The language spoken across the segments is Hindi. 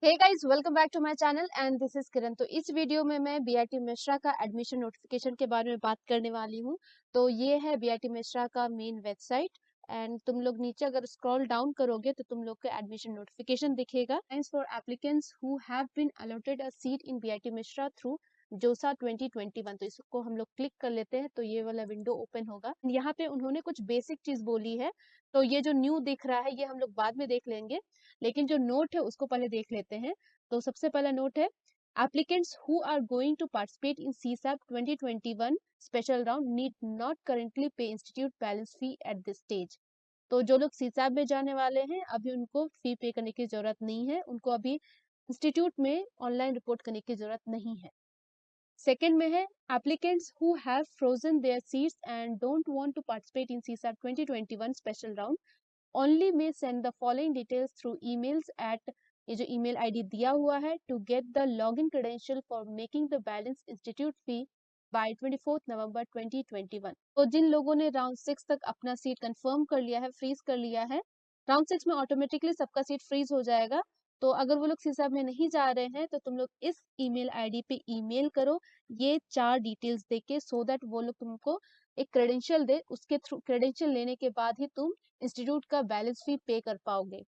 Hey guys, welcome back to my channel and this is Kiran. तो इस वीडियो में मैं बीआईटी मिश्रा का एडमिशन नोटिफिकेशन के बारे में बात करने वाली हूँ। तो ये है बीआईटी मिश्रा का मेन वेबसाइट एंड तुम लोग नीचे अगर स्क्रॉल डाउन करोगे तो तुम लोग को एडमिशन नोटिफिकेशन दिखेगा। Thanks for applicants who have been allotted a seat in BIT Mesra through JoSAA 2021। तो इसको हम लोग क्लिक कर लेते हैं तो ये वाला विंडो ओपन होगा। यहाँ पे उन्होंने कुछ बेसिक चीज बोली है, तो ये जो न्यू दिख रहा है ये हम लोग बाद में देख लेंगे, लेकिन जो नोट है उसको पहले देख लेते हैं। तो सबसे पहला नोट है, applicants who are going to participate in CSAP 2021 special round need not currently pay institute balance fee at this stage। तो जो लोग सीसैप में जाने वाले हैं अभी उनको फी पे करने की जरूरत नहीं है, उनको अभी इंस्टीट्यूट में ऑनलाइन रिपोर्ट करने की जरूरत नहीं है। सेकेंड में है, applicants who have frozen their seats and don't want to participate in CSAP 2021 special round only may send the following details through emails at ये जो ईमेल आईडी दिया हुआ है to get the login credential for making the balance institute fee by 24th November 2021। तो जिन लोगों ने राउंड 6 तक अपना सीट कंफर्म कर लिया है, फ्रीज कर लिया है, राउंड 6 में ऑटोमेटिकली सबका सीट फ्रीज हो जाएगा। तो अगर वो लोग सीसाब में नहीं जा रहे हैं तो तुम लोग इस ईमेल आईडी पे ईमेल करो ये 4 डिटेल्स देके, सो दैट वो लोग तुमको एक क्रेडेंशियल दे, उसके थ्रू क्रेडेंशियल लेने के बाद ही तुम इंस्टीट्यूट का बैलेंस फी पे कर पाओगे।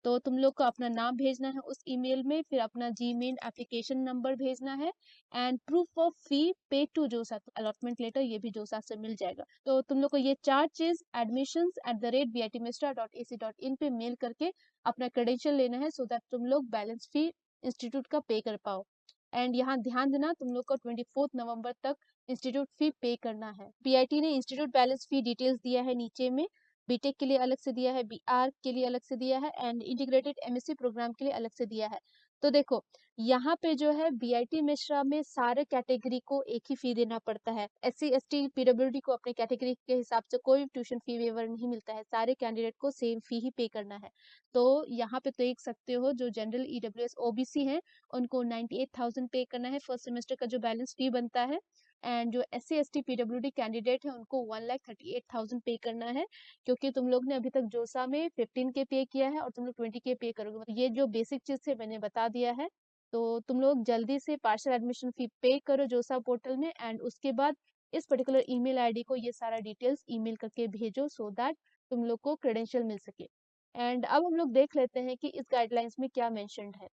तो तुम लोग को अपना नाम भेजना है उस ईमेल में, फिर अपना जीमेल एप्लीकेशन नंबर भेजना है एंड प्रूफ ऑफ फी पे टू जोसा। अलॉटमेंट लेटर ये भी जोसा से मिल जाएगा। तो तुम लोग को ये 4 चीज admissions@bitmstra.ac.in पे मेल करके अपना क्रेडेंशियल लेना है, सो दैट तुम लोग बैलेंस फी इंस्टीट्यूट का पे कर पाओ। एंड यहाँ ध्यान देना, तुम लोग को 24 नवंबर तक इंस्टीट्यूट फी पे करना है। पीआईटी ने इंस्टीट्यूट बैलेंस फी डिटेल्स दिया है नीचे में, बीटेक के लिए अलग से दिया है, बीआर के लिए अलग से दिया है एंड इंटीग्रेटेड एमएससी प्रोग्राम के लिए अलग से दिया है। तो देखो यहाँ पे जो है बीआईटी मिश्रा में सारे कैटेगरी को एक ही फी देना पड़ता है। एससी एसटी पीडब्ल्यूडी को अपने कैटेगरी के हिसाब से कोई ट्यूशन फी वेवर नहीं मिलता है, सारे कैंडिडेट को सेम फी ही पे करना है। तो यहाँ पे देख सकते हो जो जनरल ईडब्ल्यूएस ओबीसी है उनको 98,000 पे करना है फर्स्ट सेमेस्टर का जो बैलेंस फी बनता है, एंड जो एससी एसटी पीडब्ल्यूडी कैंडिडेट है उनको 1,38,000 पे करना है, क्योंकि तुम लोग ने अभी तक जोसा में 15 के पे किया है और तुम लोग 20 के पे करोगे। मतलब ये जो बेसिक चीज थे मैंने बता दिया है। तो तुम लोग जल्दी से पार्शियल एडमिशन फी पे करो जोसा पोर्टल में, एंड उसके बाद इस पर्टिकुलर ईमेल आईडी को ये सारा डिटेल्स ईमेल करके भेजो, सो दैट तुम लोग को क्रेडेंशियल मिल सके। एंड अब हम लोग देख लेते हैं कि इस गाइडलाइंस में क्या मेंशन्ड है।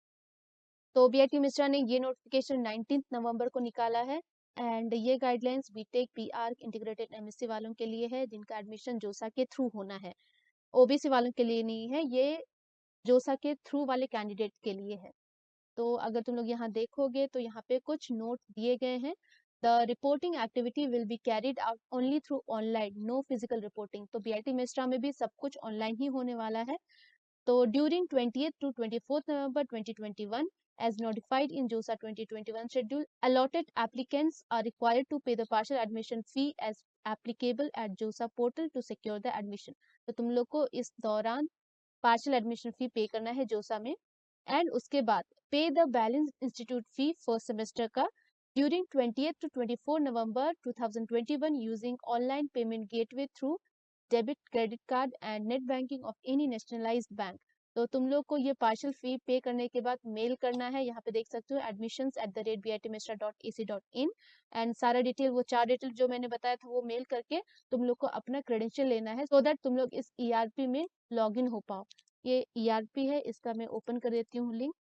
तो बीआईटी मिश्रा ने ये नोटिफिकेशन 19 नवंबर को निकाला है एंड ये guidelines BTech BR integrated MSc वालों के लिए है जिनका एडमिशन जोसा के थ्रू होना है। ओबीसी वालों के लिए नहीं है, ये जोसा के थ्रू वाले कैंडिडेट के लिए है। तो अगर तुम लोग यहाँ देखोगे तो यहाँ पे कुछ नोट दिए गए हैं। The reporting activity will be carried out only through online, no physical reporting. तो बीआईटी मिश्रा में भी सब कुछ ऑनलाइन ही होने वाला है। तो during 20th to 24th November 2021, as notified in JOSA 2021 schedule, allotted applicants are required to pay the partial admission fee as applicable at JOSA portal to secure the admission। तो तुम लोग को इस दौरान पार्शियल एडमिशन फी पे करना है जोसा में, एंड उसके बाद पे the balance institute fee first semester का during 20th to 24 November 2021 using online payment gateway through debit credit card and net banking of any nationalised bank. तो तुम लोग को ये पार्शियल फी पे करने के बाद मेल करना है, यहाँ पे देख सकते हो admissions@bitmstra.ac.in, एंड सारा डिटेल वो 4 डिटेल जो मैंने बताया था वो मेल करके तुम लोग को अपना क्रेडेंशियल लेना है, सो दैट तुम लोग इस ईआरपी में लॉग इन हो पाओ। ये ईआरपी है, इसका मैं ओपन कर देती हूँ लिंक।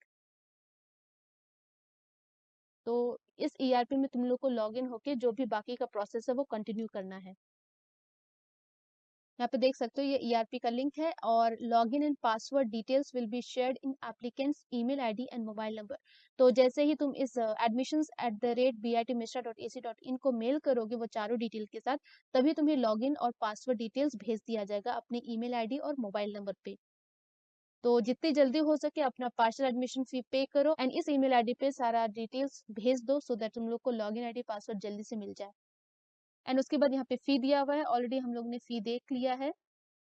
तो इस ईआरपी में तुम लोग को लॉग इन होके जो भी बाकी का प्रोसेस है वो कंटिन्यू करना है। यहाँ पे देख सकते हो ये ईआरपी का लिंक है और login and password details will be shared in applicants email ID and mobile number. तो जैसे ही तुम इस admissions@bitmstra.ac.in को मेल करोगे वो चारों डिटेल के साथ, तभी तुम्हें लॉगिन और पासवर्ड डिटेल्स भेज दिया जाएगा अपने ईमेल आईडी और मोबाइल नंबर पे। तो जितनी जल्दी हो सके अपना पार्शियल एडमिशन फी पे करो एंड इस ईमेल आईडी पे सारा डिटेल्स भेज दो, सो दैट तुम लोग को लॉगिन आईडी पासवर्ड जल्दी से मिल जाए। एंड उसके बाद यहाँ पे फी दिया हुआ है, ऑलरेडी हम लोग ने फी देख लिया है,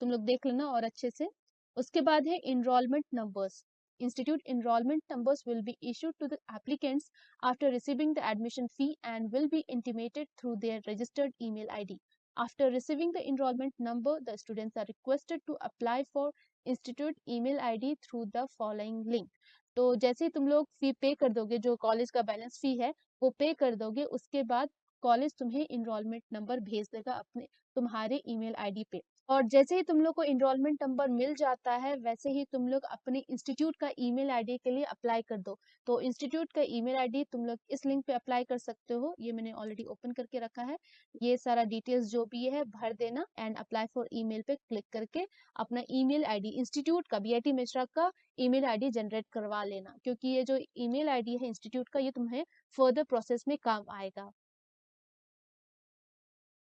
तुम लोग देख लेना और अच्छे से। उसके बाद है enrollment numbers। Institute enrollment numbers will be issued to the applicants after receiving the admission fee and will be intimated through their registered email ID। After receiving the enrollment number, the students are requested to apply for institute email ID through the following link। तो जैसे ही तुम लोग फी पे कर दोगे, जो कॉलेज का बैलेंस फी है वो पे कर दोगे, उसके बाद कॉलेज तुम्हें इनरोलमेंट नंबर भेज देगा अपने तुम्हारे ईमेल आईडी पे। और जैसे ही तुम लोग को इनरोलमेंट नंबर मिल जाता है, वैसे ही तुम लोग अपने इंस्टीट्यूट का ईमेल आईडी के लिए अप्लाई कर दो। तो इंस्टीट्यूट का ईमेल आईडी तुम लोग इस लिंक पे अप्लाई कर सकते हो, ये मैंने ऑलरेडी ओपन करके रखा है। ये सारा डिटेल्स जो भी है भर देना एंड अप्लाई फॉर ईमेल पे क्लिक करके अपना ईमेल आईडी इंस्टीट्यूट का, बीआईटी मिश्रा का ईमेल आईडी जनरेट करवा लेना, क्योंकि ये जो ईमेल आईडी है इंस्टीट्यूट का, ये तुम्हें फर्दर प्रोसेस में काम आएगा।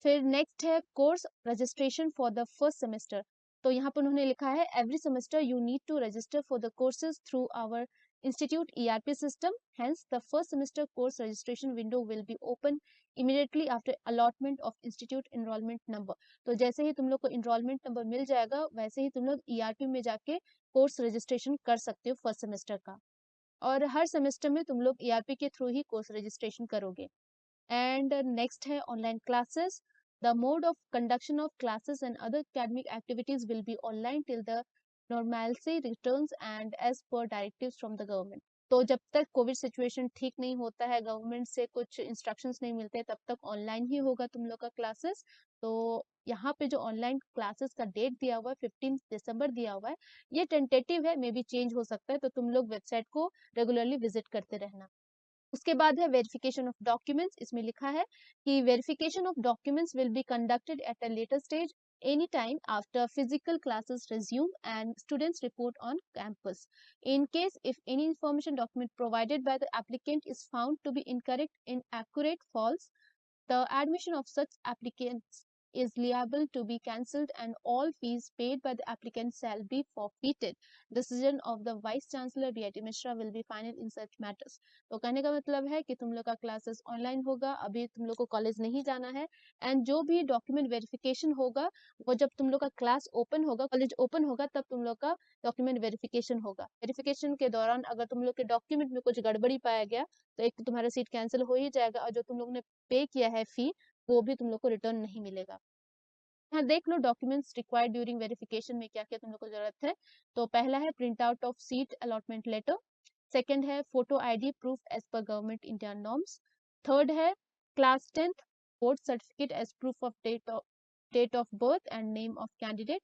फिर नेक्स्ट है course registration for the first semester. तो यहाँ पर उन्होंने लिखा है every semester you need to register for the courses through our institute ERP system, hence the first semester course registration window will be open immediately after allotment of institute enrolment number. तो जैसे ही तुम लोग को एनरोलमेंट नंबर मिल जाएगा, वैसे ही तुम लोग ईआरपी में जाके कोर्स रजिस्ट्रेशन कर सकते हो फर्स्ट सेमेस्टर का। और हर सेमेस्टर में तुम लोग ईआरपी के थ्रू ही कोर्स रजिस्ट्रेशन करोगे। And next है online classes. The mode of conduction of classes and other academic activities will be online till the normalcy returns and as per directives from the government. तो जब तक कोविड सिचुएशन ठीक नहीं होता है, गवर्नमेंट से कुछ इंस्ट्रक्शंस नहीं मिलते, तब तक ऑनलाइन ही होगा तुम लोग का क्लासेस। तो यहाँ पे जो ऑनलाइन क्लासेस का डेट दिया हुआ है 15 दिसंबर दिया हुआ है, ये टेंटेटिव है, मे बी चेंज हो सकता है, तो तुम लोग वेबसाइट को रेगुलरली विजिट करते रहना। उसके बाद है वेरिफिकेशन ऑफ डॉक्यूमेंट्स। इसमें लिखा है कि verification of documents will be conducted at a later stage any time after physical classes resume and students report on campus. In case if any information document provided by the applicant is found to be incorrect, inaccurate, false, the admission of such applicants is liable to be cancelled and all fees paid by the applicant shall be forfeited. Decision of the Vice Chancellor B.I.T. Mishra will be final in such matters. तो कहने का मतलब है कि तुम लोग का क्लासेस ऑनलाइन होगा, अभी तुम लोग को कॉलेज नहीं जाना है, एंड जो भी डॉक्यूमेंट वेरिफिकेशन होगा वो जब तुम लोग का क्लास ओपन होगा, कॉलेज ओपन होगा, तब तुम लोग का डॉक्यूमेंट वेरिफिकेशन होगा। वेरिफिकेशन के दौरान अगर तुम लोग के डॉक्यूमेंट में कुछ गड़बड़ी पाया गया, तो एक तो तुम्हारा सीट कैंसिल हो ही जाएगा, और जो तुम लोग ने पे किया है फी, वो भी तुम लोग को रिटर्न नहीं मिलेगा। यहाँ देख लो डॉक्यूमेंट्स रिक्वायर्ड ड्यूरिंग वेरिफिकेशन में क्या क्या तुम लोग को जरूरत है। तो पहला है print out of seat allotment letter. Second है photo ID proof as per government India norms. Third है class 10th board certificate as proof of date of birth and name of candidate.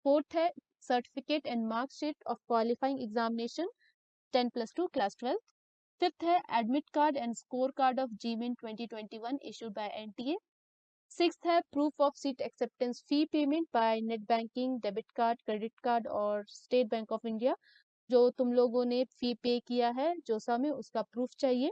Fourth है certificate and marksheet of qualifying examination 10+2 class 12। Fifth है admit card and score card of JEE Main 2021 issued by NTA. Sixth है proof of seat acceptance fee payment by net banking, debit card, credit card और स्टेट बैंक ऑफ इंडिया। जो तुम लोगों ने फी पे किया है जोसा में, उसका प्रूफ चाहिए।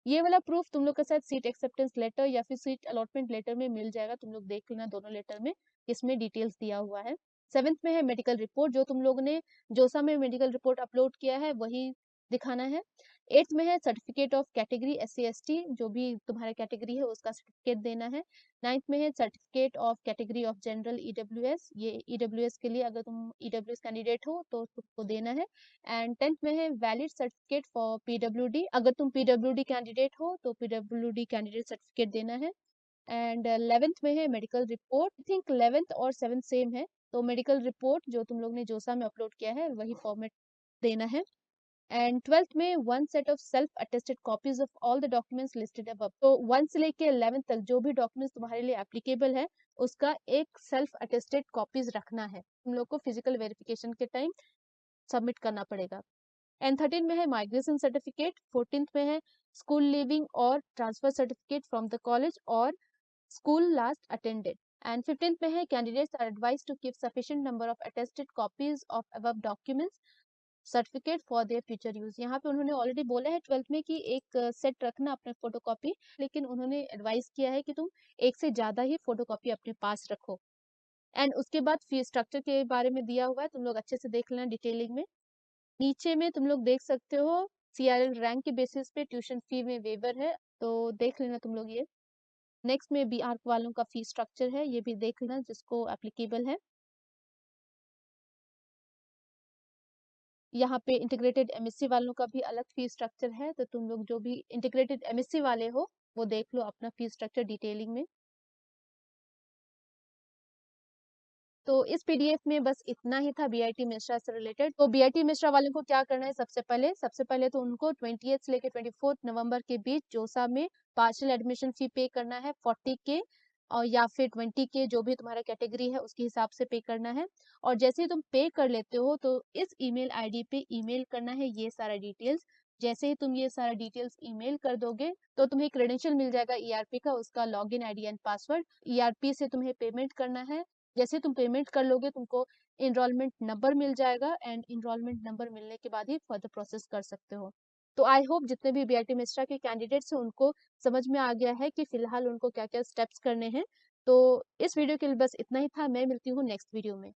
ये वाला प्रूफ तुम लोग का शायद सीट एक्सेप्टेंस लेटर या फिर सीट अलॉटमेंट लेटर में मिल जाएगा, तुम लोग देख लेना दोनों लेटर में इसमें डिटेल्स दिया हुआ है। सेवेंथ में है मेडिकल रिपोर्ट, जो तुम लोगों ने जोसा में मेडिकल रिपोर्ट अपलोड किया है वही दिखाना है। एट्थ में है certificate of category SC ST, जो भी तुम्हारा कैटेगरी है उसका सर्टिफिकेट देना है। नाइन्थ में है certificate of category of general EWS, ये EWS के लिए अगर तुम EWS कैंडिडेट हो तो तुमको देना है। एंड 10th में है वैलिड सर्टिफिकेट फॉर PWD, अगर तुम PWD कैंडिडेट हो तो PWD कैंडिडेट सर्टिफिकेट देना है। एंड 11th में है medical report. I think 11th और 7th सेम है, तो मेडिकल रिपोर्ट जो तुम लोग ने जोसा में अपलोड किया है वही फॉर्मेट देना है। एंड 12th में one set of self attested copies of all the documents listed above. तो 1 से लेके 11th तक जो भी डॉक्यूमेंट्स तुम्हारे लिए एप्लीकेबल है, उसका एक सेल्फ अटेस्टेड कॉपीज रखना है, तुम लोग को फिजिकल वेरिफिकेशन के टाइम सबमिट करना पड़ेगा। एंड 13 में है माइग्रेशन सर्टिफिकेट। 14th में है स्कूल लिविंग और transfer certificate from the college और school last attended. And 15th में है candidates are advise to keep sufficient number of attested copies of above documents certificate for their future use. यहाँ पे उन्होंने ऑलरेडी बोला है 12th में कि एक सेट रखना अपने फोटोकॉपी, लेकिन उन्होंने एडवाइस किया है कि तुम एक से ज्यादा ही फोटोकॉपी अपने पास रखो। एंड उसके बाद फी स्ट्रक्चर के बारे में दिया हुआ है, तुम लोग अच्छे से देख लेना डिटेलिंग में। नीचे में तुम लोग देख सकते हो CRL रैंक के बेसिस पे ट्यूशन फी में वेवर है, तो देख लेना तुम लोग ये। नेक्स्ट में BR वालों का फी स्ट्रक्चर है, ये भी देख लेना जिसको एप्लीकेबल है। यहाँ पे इंटीग्रेटेड MSc वालों का भी अलग फी स्ट्रक्चर है, तो तुम लोग जो भी इंटीग्रेटेड MSc वाले हो वो देख लो अपना फी स्ट्रक्चर डिटेलिंग में। तो इस पीडीएफ में बस इतना ही था बीआईटी मिश्रा से रिलेटेड। तो बीआईटी मिश्रा वालों को क्या करना है, सबसे पहले तो उनको 20 से लेकर 24 नवंबर के बीच जोसा में पार्शियल एडमिशन फी पे करना है 40 के, और या फिर 20 के, जो भी तुम्हारा कैटेगरी है उसके हिसाब से पे करना है। और जैसे ही तुम पे कर लेते हो तो इस ईमेल आईडी पे ईमेल करना है ये सारा डिटेल्स। जैसे ही तुम ये सारा डिटेल्स ईमेल कर दोगे तो तुम्हें क्रेडेंशियल मिल जाएगा ईआरपी का, उसका login ID and password. ERP से तुम्हें पेमेंट करना है। जैसे तुम पेमेंट कर लोगे तुमको इनरोलमेंट नंबर मिल जाएगा, एंड इनरोलमेंट नंबर मिलने के बाद ही फर्दर प्रोसेस कर सकते हो। तो आई होप जितने भी बीआईटी मिश्रा के कैंडिडेट्स हैं उनको समझ में आ गया है कि फिलहाल उनको क्या क्या स्टेप्स करने हैं। तो इस वीडियो के लिए बस इतना ही था। मैं मिलती हूँ नेक्स्ट वीडियो में।